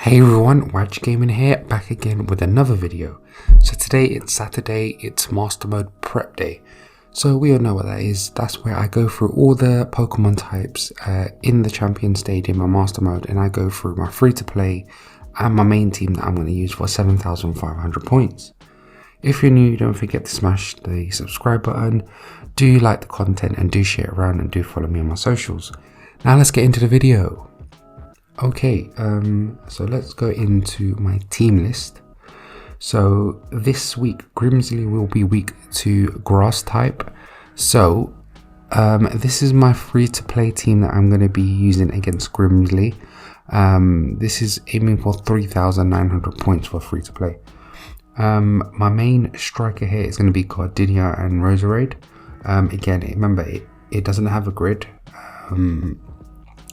Hey everyone, Waj Gaming here, back again with another video. So today it's Saturday, it's Master Mode Prep Day. So we all know what that is. That's where I go through all the Pokemon types in the Champion Stadium and Master Mode, and I go through my free to play and my main team that I'm going to use for 7,500 points. If you're new, don't forget to smash the subscribe button, do like the content and do share it around, and do follow me on my socials. Now let's get into the video. Okay, so let's go into my team list. So this week, Grimsley will be weak to grass type. So this is my free to play team that I'm going to be using against Grimsley. This is aiming for 3,900 points for free to play. My main striker here is going to be Gardenia and Roserade. Again, remember it doesn't have a grid.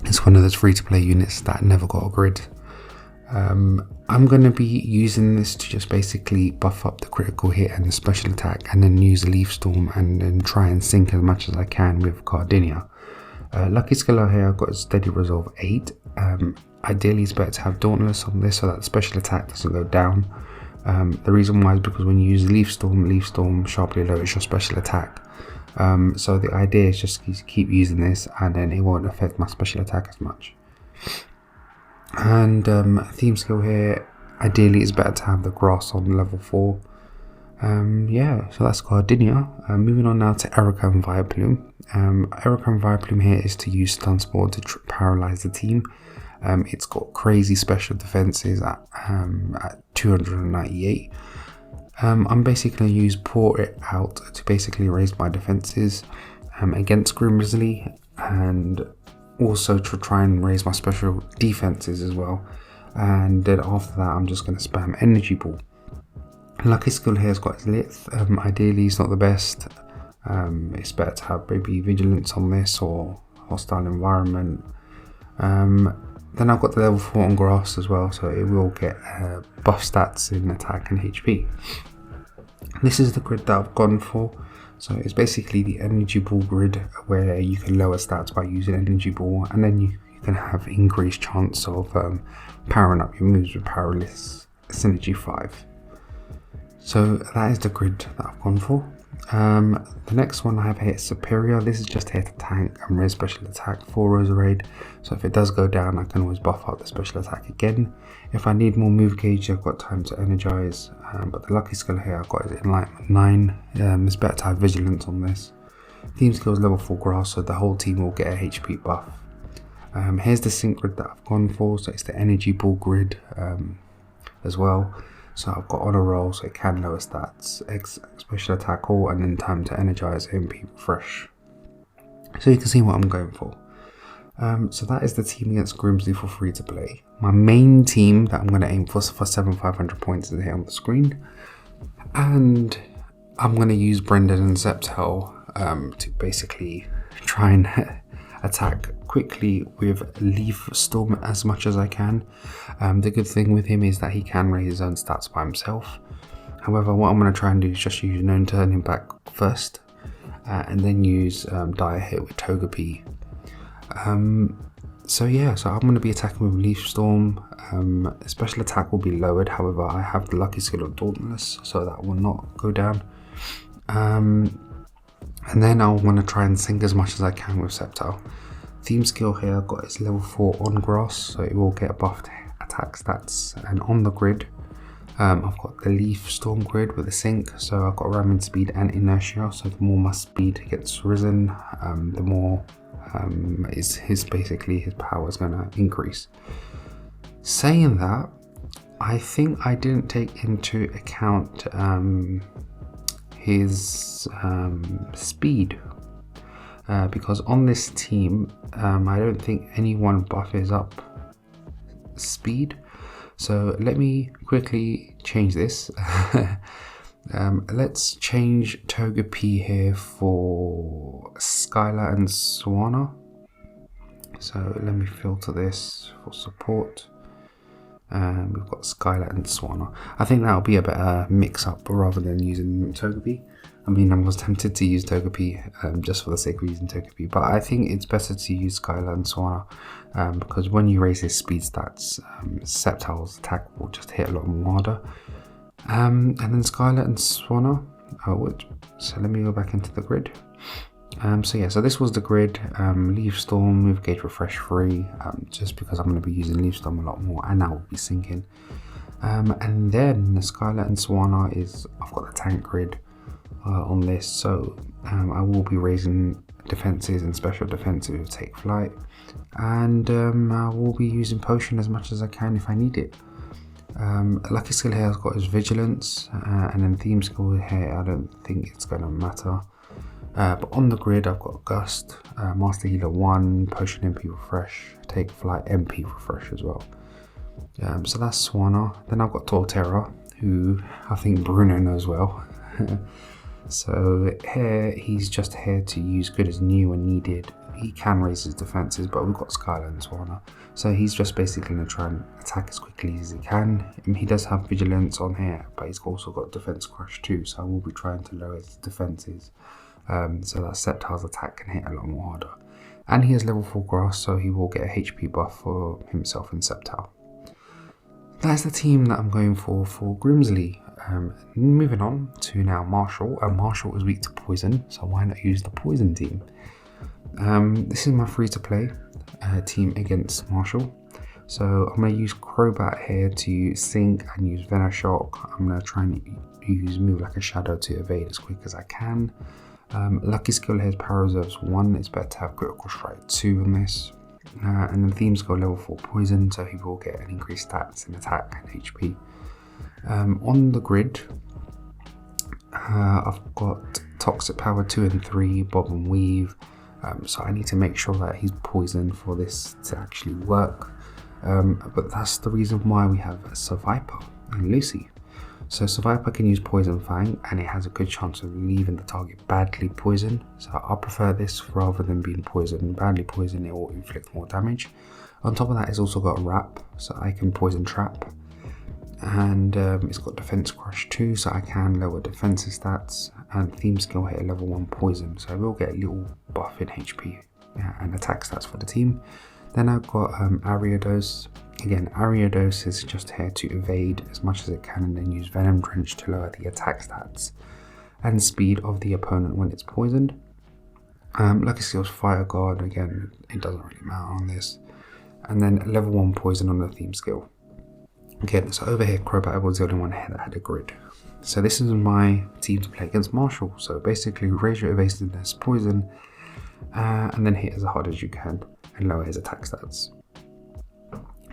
It's one of those free to play units that never got a grid. I'm going to be using this to just basically buff up the critical hit and the special attack, and then use Leaf Storm and then try and sink as much as I can with Gardenia. Lucky skill here, I've got a steady resolve 8. Ideally it's better to have Dauntless on this so that the special attack doesn't go down. The reason why is because when you use Leaf Storm sharply lowers your special attack. So the idea is just to keep using this, and then it won't affect my special attack as much. And theme skill here, ideally it's better to have the grass on level 4. Yeah, so that's Gardenia. Moving on now to Erica and Vileplume. Erica and Vileplume here is to use Stun Spore to paralyze the team. It's got crazy special defenses at 298. I'm basically going to use Pour It Out to basically raise my defenses against Grimsley, and also to try and raise my special defenses as well. And then after that, I'm just going to spam Energy Ball. Lucky skill here has got Lith. Ideally, it's not the best. It's better to have maybe Vigilance on this or Hostile Environment. Then I've got the level 4 on grass as well, so it will get buff stats in attack and HP. This is the grid that I've gone for. So it's basically the Energy Ball grid, where you can lower stats by using Energy Ball, and then you can have increased chance of powering up your moves with Powerless Synergy 5. So that is the grid that I've gone for. The next one I have here is Superior. This is just here to tank and raise special attack for Roserade. So if it does go down, I can always buff up the special attack again. If I need more move gauge, I've got time to energize. But the lucky skill here I've got is Enlightenment 9. It's better to have Vigilance on this. Theme skill is level 4 grass, so the whole team will get a HP buff. Here's the sync grid that I've gone for. So it's the Energy Ball grid as well. So I've got on a roll, so it can lower stats, special attack all, and then time to energize MP refresh. So you can see what I'm going for. So that is the team against Grimsley for free to play. My main team that I'm going to aim for 7,500 points is here on the screen. And I'm going to use Brendan and Zeptel to basically try and attack quickly with Leaf Storm as much as I can. The good thing with him is that he can raise his own stats by himself. However, what I'm going to try and do is just use Known Turning Back first, and then use Dire Hit with Togepi. So yeah, so I'm going to be attacking with Leaf Storm. Special attack will be lowered, however I have the lucky skill of Dauntless, so that will not go down. And then I'll want to try and sink as much as I can with Sceptile. Theme skill here I've got is level 4 on grass, so it will get buffed attack stats. And on the grid, I've got the Leaf Storm grid with a sync, so I've got ramming speed and inertia. So the more my speed gets risen, the more his power is going to increase. Saying that, I think I didn't take into account his speed, because on this team I don't think anyone buffers up speed. So let me quickly change this. Let's change Togepi here for Skylar and Swanna. So let me filter this for support. We've got Skylight and Swanna. I think that'll be a better mix-up rather than using Togepi. I mean, I was tempted to use Togepi just for the sake of using Togepi, but I think it's better to use Skylight and Swanna because when you raise his speed stats, Sceptile's attack will just hit a lot more harder. And then Skylight and Swanna. So let me go back into the grid. So this was the grid. Leaf Storm, Move Gauge Refresh free, just because I'm going to be using Leaf Storm a lot more and I will be sinking. And then the Skylight and Swanna is, I've got the tank grid on this, so I will be raising defenses and special defenses with Take Flight, and I will be using Potion as much as I can if I need it. Lucky Skill here has got his Vigilance, and then Theme Skill here I don't think it's going to matter. But on the grid I've got Gust, Master Healer 1, Potion MP Refresh, Take Flight MP Refresh as well. So that's Swanna. Then I've got Torterra, who I think Bruno knows well. So here he's just here to use Good as New when needed. He can raise his defenses, but we've got Skylight and Swanna, so he's just basically going to try and attack as quickly as he can. He does have Vigilance on here, but he's also got Defense Crush too, so I will be trying to lower his defenses so that Sceptile's attack can hit a lot more harder. And he has level 4 Grass, so he will get a HP buff for himself and Sceptile. That's the team that I'm going for Grimsley. Moving on to now Marshall. Marshall is weak to poison, so why not use the poison team? This is my free-to-play team against Marshall. So I'm going to use Crobat here to sink and use Venoshock. I'm going to try and use Move Like a Shadow to evade as quick as I can. Lucky Skill here is Power Reserves 1. It's better to have Critical Strike 2 on this. And then Themes go level 4 Poison, so he will get an increased stats in attack and HP. On the grid, I've got Toxic Power 2 and 3, Bob and Weave. So I need to make sure that he's poisoned for this to actually work. But that's the reason why we have Survivor and Lucy. So Survivor can use Poison Fang and it has a good chance of leaving the target badly poisoned. So I prefer this rather than being poisoned. Badly poisoned, it will inflict more damage. On top of that, it's also got a Wrap, so I can Poison Trap. And it's got Defense Crush too, so I can lower defensive stats, and Theme Skill hit level 1 Poison, so I will get a little buff in HP and attack stats for the team. Then I've got Ariados. Again, Ariados is just here to evade as much as it can and then use Venom Drench to lower the attack stats and speed of the opponent when it's poisoned. Lucky Skill's Fire Guard, again, it doesn't really matter on this. And then level 1 Poison on the Theme Skill. Again, so over here, Crobat was the only one here that had a grid. So this is my team to play against Marshall. So basically, raise your evasiveness, poison, and then hit as hard as you can and lower his attack stats.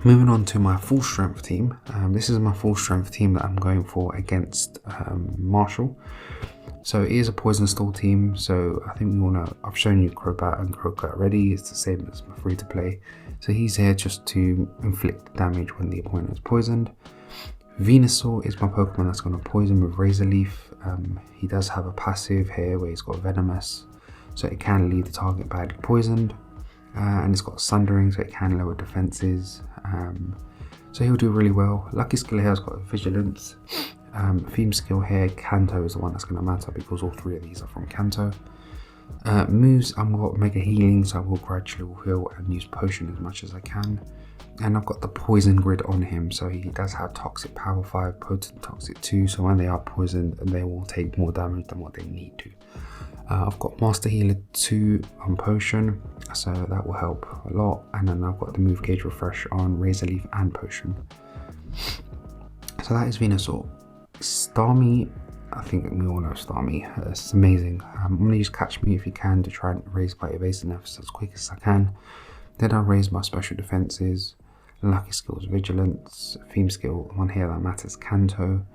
Moving on to my full strength team. This is my full strength team that I'm going for against Marshall. So it is a poison stall team. So I think we all know, I've shown you Crobat and Crobat already. It's the same as my free to play. So he's here just to inflict damage when the opponent is poisoned. Venusaur is my Pokemon that's going to poison with Razor Leaf. He does have a passive here where he's got Venomous, so it can leave the target badly poisoned. And it's got Sundering, so it can lower defenses. So he'll do really well. Lucky Skill here has got Vigilance. Theme Skill here, Kanto is the one that's going to matter because all three of these are from Kanto. Moves, I've got Mega Healing, so I will gradually heal and use Potion as much as I can. And I've got the Poison grid on him, so he does have Toxic Power 5, Potent Toxic 2, so when they are poisoned, they will take more damage than what they need to. I've got Master Healer 2 on Potion, so that will help a lot. And then I've got the Move Gauge Refresh on Razor Leaf and Potion. So that is Venusaur. Starmie, I think we all know Starmie. It's amazing. I'm going to use Catch Me if you can to try and raise my evasiveness as quick as I can. Then I'll raise my special defenses. Lucky Skill's Vigilance. Theme Skill, one here that matters, Kanto.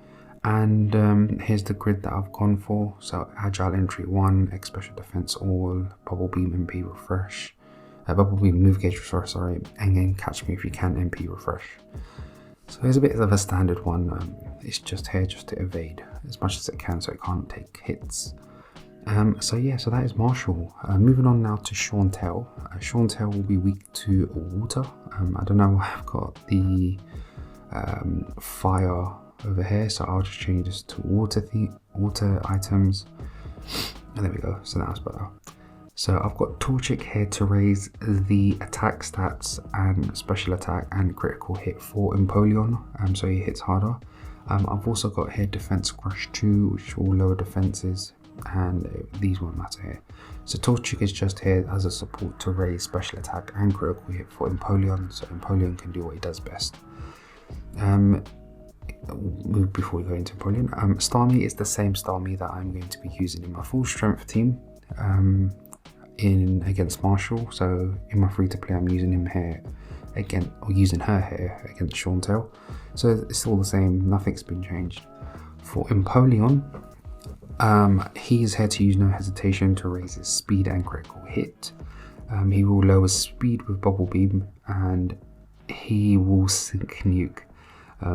And here's the grid that I've gone for. So Agile Entry 1, X Special Defense All, Bubble Beam MP Refresh, Bubble Beam Move Gauge Refresh, sorry, and then Catch Me if you can MP Refresh. So here's a bit of a standard one. It's just here just to evade as much as it can so it can't take hits. So that is Marshall. Moving on now to Chantel. Chantel will be weak to water. I don't know why I've got the fire over here, so I'll just change this to water items, and there we go. So that's better. So I've got Torchic here to raise the attack stats and special attack and critical hit for Empoleon, so he hits harder. I've also got here Defense Crush 2, which will lower defenses, and these won't matter here. So Torchic is just here as a support to raise special attack and critical hit for Empoleon, so Empoleon can do what he does best. Before we go into Empoleon, Starmie is the same Starmie that I'm going to be using in my full strength team against Marshall. So in my free to play, I'm using him here again, or using her here against Chantel. So it's all the same, nothing's been changed. For Empoleon, he is here to use no hesitation to raise his speed and critical hit. He will lower speed with Bubble Beam, and he will sink Nuke,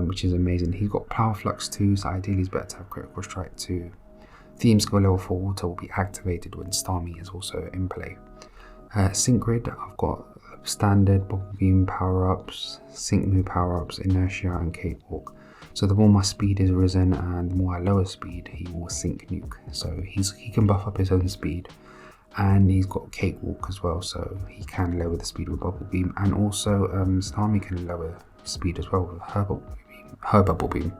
which is amazing. He's got Power Flux 2, so ideally it's better to have Critical Strike 2. Theme Skill level 4 Water will be activated when Starmie is also in play. Sync Grid, I've got Standard, Bubble Beam power-ups, Sync Move power-ups, Inertia and Cakewalk. So the more my speed is risen and the more I lower speed, he will Sync Nuke. So he can buff up his own speed, and he's got Cakewalk as well, so he can lower the speed with Bubble Beam, and also Starmie can lower speed as well with her Bubble Beam.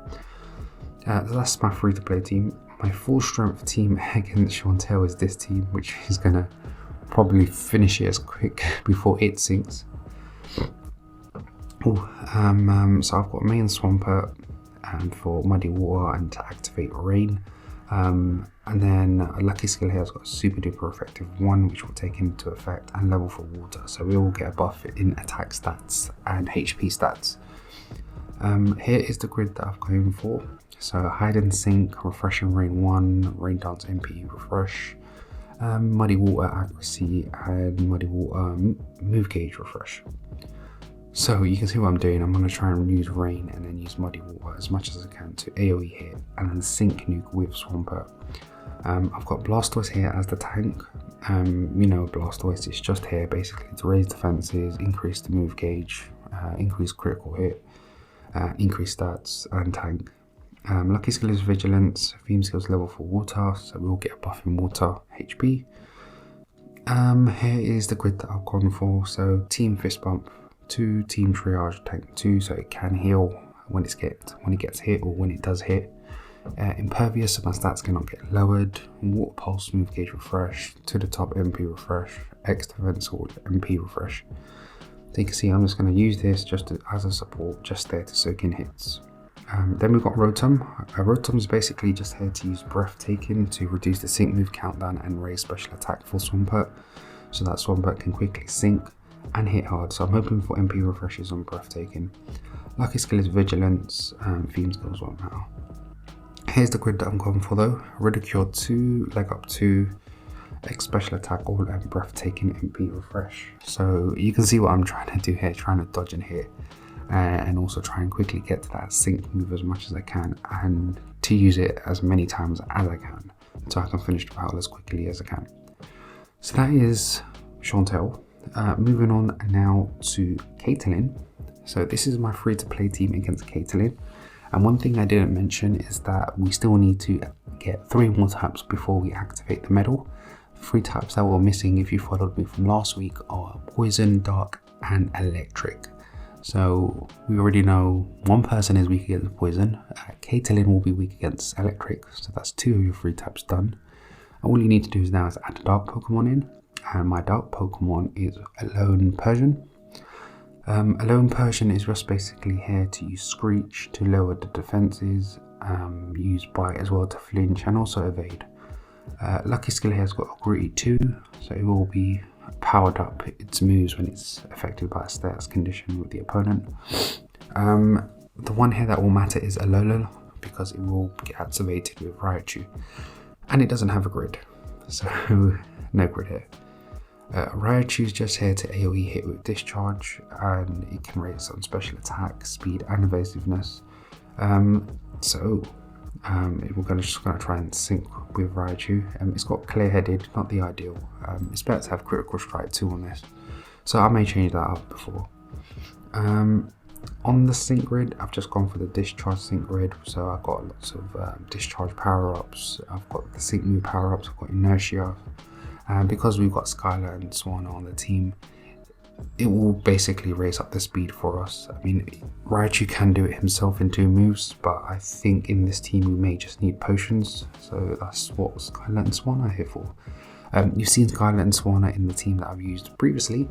So that's my free to play team. My full strength team against Chantel is this team, which is gonna probably finish it as quick before it sinks. So I've got main Swampert for Muddy Water and to activate Rain. And then a lucky skill here has got super duper effective 1, which will take into effect, and level for water, so we will get a buff in attack stats and HP stats. Here is the grid that I've gone for. So Hide and Sink, Refresh and Rain 1, Rain Dance MP Refresh, Muddy Water Accuracy, and Muddy Water Move Gauge Refresh. So you can see what I'm doing. I'm going to try and use Rain and then use Muddy Water as much as I can to AoE hit, and then Sync Nuke with Swampert. I've got Blastoise here as the tank. Blastoise is just here basically to raise defenses, increase the move gauge, increase critical hit, increase stats, and tank. Lucky skill is Vigilance, theme skills level for water, so we'll get a buff in water HP. Here is the grid that I've gone for. So Team Fist Bump 2, Team Triage Tank 2, so it can heal when it gets hit or when it does hit. Impervious, so my stats cannot get lowered. Water Pulse Move Gauge Refresh, to the top MP Refresh, X Defense Sword MP Refresh. So you can see I'm just going to use this just as a support, just there to soak in hits. Then we've got Rotom. Rotom is basically just here to use Breathtaking to reduce the sync move countdown and raise special attack for Swampert, so that Swampert can quickly sync and hit hard. So I'm hoping for MP refreshes on Breathtaking. Lucky skill is Vigilance, theme skills won't matter. Here's the grid that I'm going for though. Ridicule 2, Leg Up 2, X Special Attack All, and Breathtaking MP Refresh. So you can see what I'm trying to do here, trying to dodge and hit. And also try and quickly get to that sync move as much as I can, and to use it as many times as I can, so I can finish the battle as quickly as I can. So that is Chantel. Moving on now to Caitlyn. So this is my free to play team against Caitlyn, and one thing I didn't mention is that we still need to get 3 more types before we activate the medal. The 3 types that were missing if you followed me from last week are Poison, Dark and Electric. So we already know one person is weak against Poison. Caitlyn will be weak against Electric, so that's 2 of your 3 types done. All you need to do now is add a Dark Pokemon in, and my Dark Pokemon is Alolan Persian. Alolan Persian is just basically here to use Screech to lower the defenses, use Bite as well to flinch and also evade. Lucky skill here has got Gritty 2, so it will be powered up its moves when it's affected by a status condition with the opponent. The one here that will matter is Alolan, because it will get activated with Raichu, and it doesn't have a grid, so no grid here. Raichu is just here to AoE hit with Discharge, and it can raise on special attack, speed and evasiveness. We're just going to try and sync with Raichu. It's got Clear Headed, not the ideal. It's better to have Critical Strike 2 on this, so I may change that up before. On the sync grid, I've just gone for the discharge sync grid, so I've got lots of discharge power-ups, I've got the sync move power-ups, I've got inertia, and because we've got Skylar and Swanna on the team, it will basically raise up the speed for us. I mean, Raichu can do it himself in 2 moves, but I think in this team we may just need potions, so that's what Skylar and Swanna are here for. You've seen Skylar and Swanna in the team that I've used previously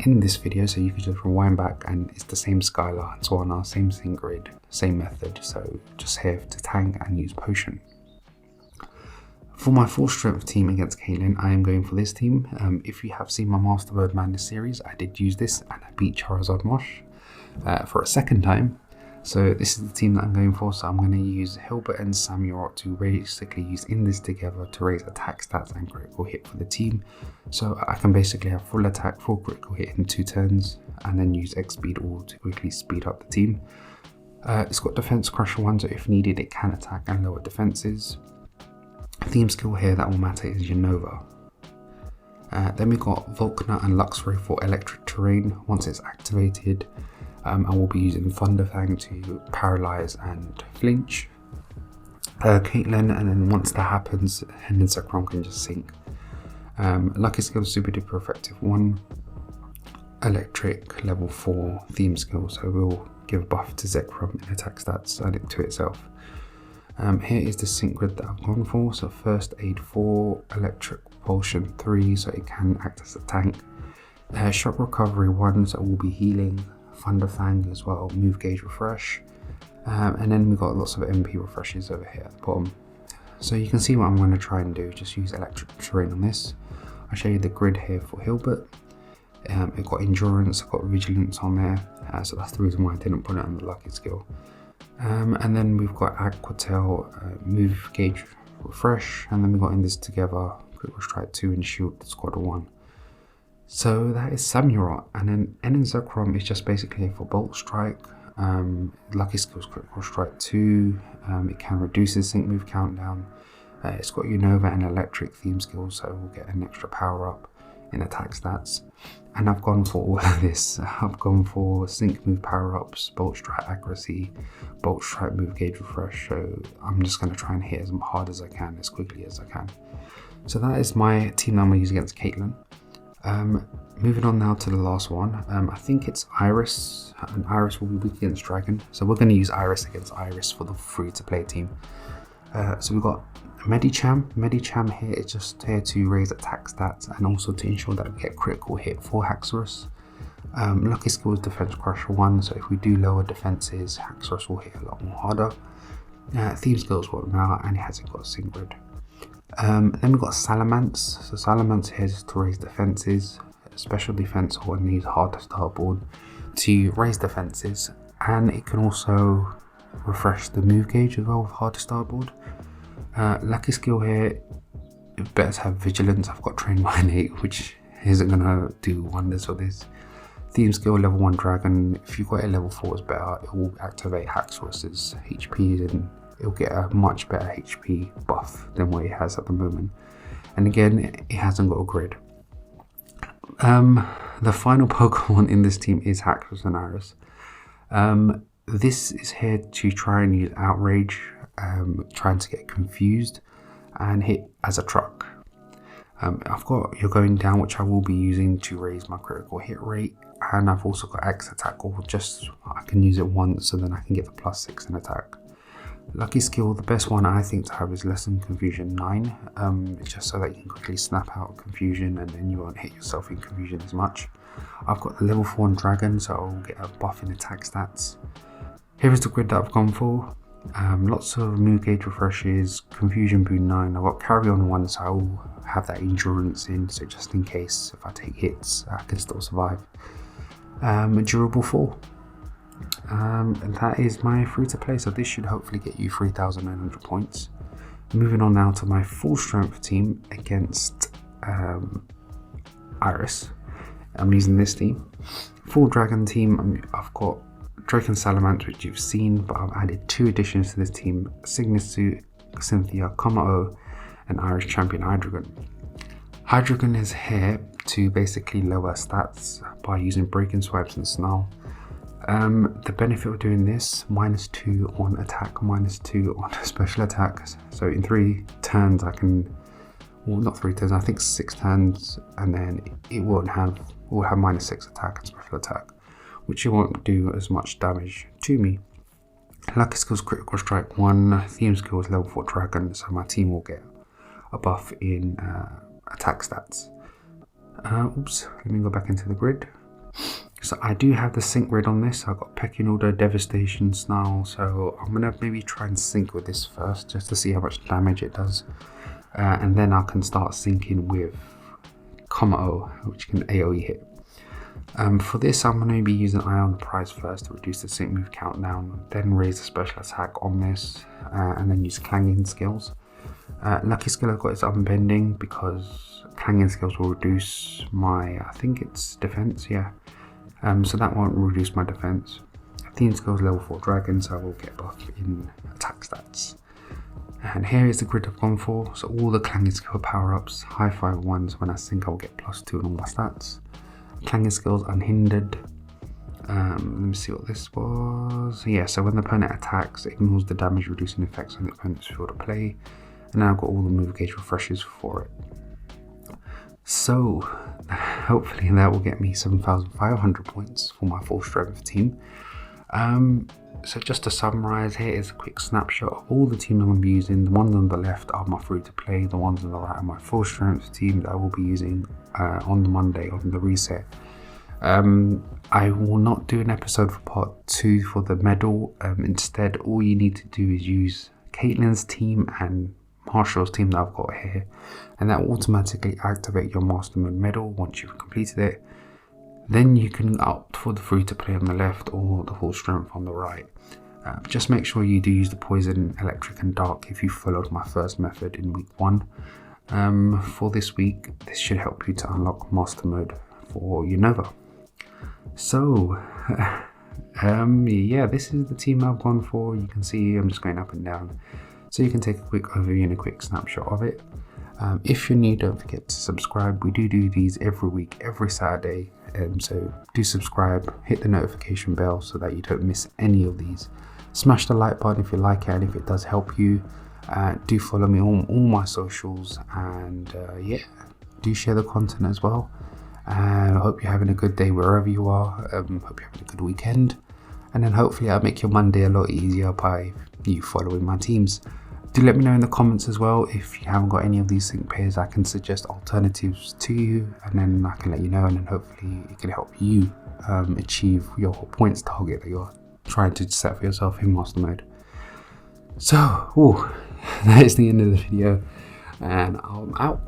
in this video, so you can just rewind back and it's the same Skylar and Swanna, same sync grid, same method, so just here to tank and use potion. For my full strength team against Caitlyn, I am going for this team. If you have seen my Master Mode Madness series, I did use this and I beat Charizard Mosh for a second time. So this is the team that I'm going for, so I'm going to use Hilbert and Samurott to basically use in this together to raise attack stats and critical hit for the team. So I can basically have full attack, full critical hit in 2 turns, and then use X speed all to quickly speed up the team. It's got defense crusher 1, so if needed it can attack and lower defenses. Theme skill here that will matter is Unova. Then we got Volkner and Luxray for electric terrain. Once it's activated, I will be using Thunderfang to paralyze and flinch Caitlyn, and then once that happens, Hennon Zekrom can just sink. Lucky skill super duper effective 1, electric level 4 theme skill, so we'll give a buff to Zekrom in attack stats, add it to itself. Here is the sync grid that I've gone for, so first aid 4, electric propulsion 3, so it can act as a tank, shock recovery 1, so it will be healing, Thunderfang as well, move gauge refresh, and then we've got lots of MP refreshes over here at the bottom. So you can see what I'm going to try and do, just use electric terrain on this. I'll show you the grid here for Hilbert. It got endurance, I've got vigilance on there, so that's the reason why I didn't put it on the lucky skill. And then we've got Aquatail, move gauge refresh, and then we've got in this together, critical strike 2 and shield squad 1. So that is Samurott, and then Hennon Zekrom is just basically for bolt strike, lucky skills critical strike 2, it can reduce the sync move countdown, it's got Unova and electric theme skills, so we'll get an extra power up in attack stats. And I've gone for all of this. I've gone for sync move power ups, bolt strike accuracy, bolt strike move gauge refresh, so I'm just going to try and hit as hard as I can, as quickly as I can. So that is my team that I'm going to use against Caitlyn. Moving on now to the last one, I think it's Iris, and Iris will be weak against Dragon, so we're going to use Iris against Iris for the free to play team. So we've got Medicham here is just here to raise attack stats and also to ensure that we get critical hit for Haxorus. Lucky skill is defense crusher 1, so if we do lower defenses, Haxorus will hit a lot more harder. Theme skills won't matter, and it hasn't got a sync grid. Then we've got Salamence. So Salamence here is to raise defenses, special defense, or needs hard to start board to raise defenses, and it can also refresh the move gauge as well with hard to start board. Lucky skill here, it better to have vigilance. I've got train by 8, which isn't gonna do wonders for this. Theme skill level 1 dragon, if you've got a level 4 is better, it will activate Haxorus's HP and it'll get a much better HP buff than what it has at the moment. And again, it hasn't got a grid. The final Pokemon in this team is Haxorus and Iris. This is here to try and use Outrage, trying to get confused and hit as a truck. I've got You're Going Down, which I will be using to raise my critical hit rate, and I've also got X attack, or just I can use it once so then I can get the +6 in attack. Lucky skill, the best one I think to have is Lesson Confusion 9, just so that you can quickly snap out confusion and then you won't hit yourself in confusion as much. I've got the level 4 on Dragon, so I'll get a buff in attack stats. Here is the grid that I've gone for. Lots of move gauge refreshes, Confusion Boon 9, I've got Carry On 1, so I'll have that endurance in, so just in case if I take hits I can still survive. Durable 4. And that is my free to play, so this should hopefully get you 3,900 points. Moving on now to my full strength team against Iris. I'm using this team. Full dragon team, I've got Drake and Salamence, which you've seen, but I've added 2 additions to this team: Signisu, Cynthia, Kommo-o, and Irish Champion Hydreigon. Hydreigon is here to basically lower stats by using Breaking Swipes and Snarl. The benefit of doing this, -2 on attack, -2 on special attacks. So in 3 turns I can, well not 3 turns, I think 6 turns, and then it will have -6 attack and special attack, which it won't do as much damage to me. Lucky skills critical strike 1, theme skills level 4 dragon, so my team will get a buff in attack stats. Oops, let me go back into the grid. So I do have the sync grid on this. I've got pecking order, devastation, snarl, so I'm gonna maybe try and sync with this first just to see how much damage it does, and then I can start syncing with Komodo, which can AoE hit. For this I'm going to be using Eye on the Prize first to reduce the sync move countdown, then raise the special attack on this, and then use clanging skills. Lucky skill I've got is unbending because clanging skills will reduce my, I think it's defense, yeah. So that won't reduce my defense. Theme skills level 4 dragon, so I will get buff in attack stats. And here is the grid I've gone for. So all the clanging skill power ups, high 5 ones, when I sync I'll get +2 on all my stats. Clanging skills unhindered. Let me see what this was. Yeah, so when the opponent attacks, it ignores the damage reducing effects on the opponent's field of play. And now I've got all the move gauge refreshes for it. So hopefully that will get me 7,500 points for my full strength team. So just to summarize, here is a quick snapshot of all the teams I'm going to be using. The ones on the left are my free to play, the ones on the right are my full strength team that I will be using on the Monday on the reset. I will not do an episode for part 2 for the medal. Instead, all you need to do is use Caitlin's team and Marshall's team that I've got here, and that will automatically activate your Master Mode medal once you've completed it. Then you can opt for the free to play on the left or the full strength on the right. Just make sure you do use the poison, electric and dark if you followed my first method in week 1. For this week, this should help you to unlock Master Mode for Unova. So yeah, this is the team I've gone for. You can see I'm just going up and down, so you can take a quick overview and a quick snapshot of it. If you're new, don't forget to subscribe. We do these every week, every Saturday, so do subscribe, hit the notification bell so that you don't miss any of these. Smash the like button if you like it and if it does help you. Do follow me on all my socials, and yeah, do share the content as well. I hope you're having a good day wherever you are. Hope you're having a good weekend, and then hopefully I'll make your Monday a lot easier by you following my teams. Do let me know in the comments as well if you haven't got any of these sync pairs. I can suggest alternatives to you, and then I can let you know, and then hopefully it can help you achieve your points target that you're trying to set for yourself in Master Mode. So that is the end of the video, and I'm out.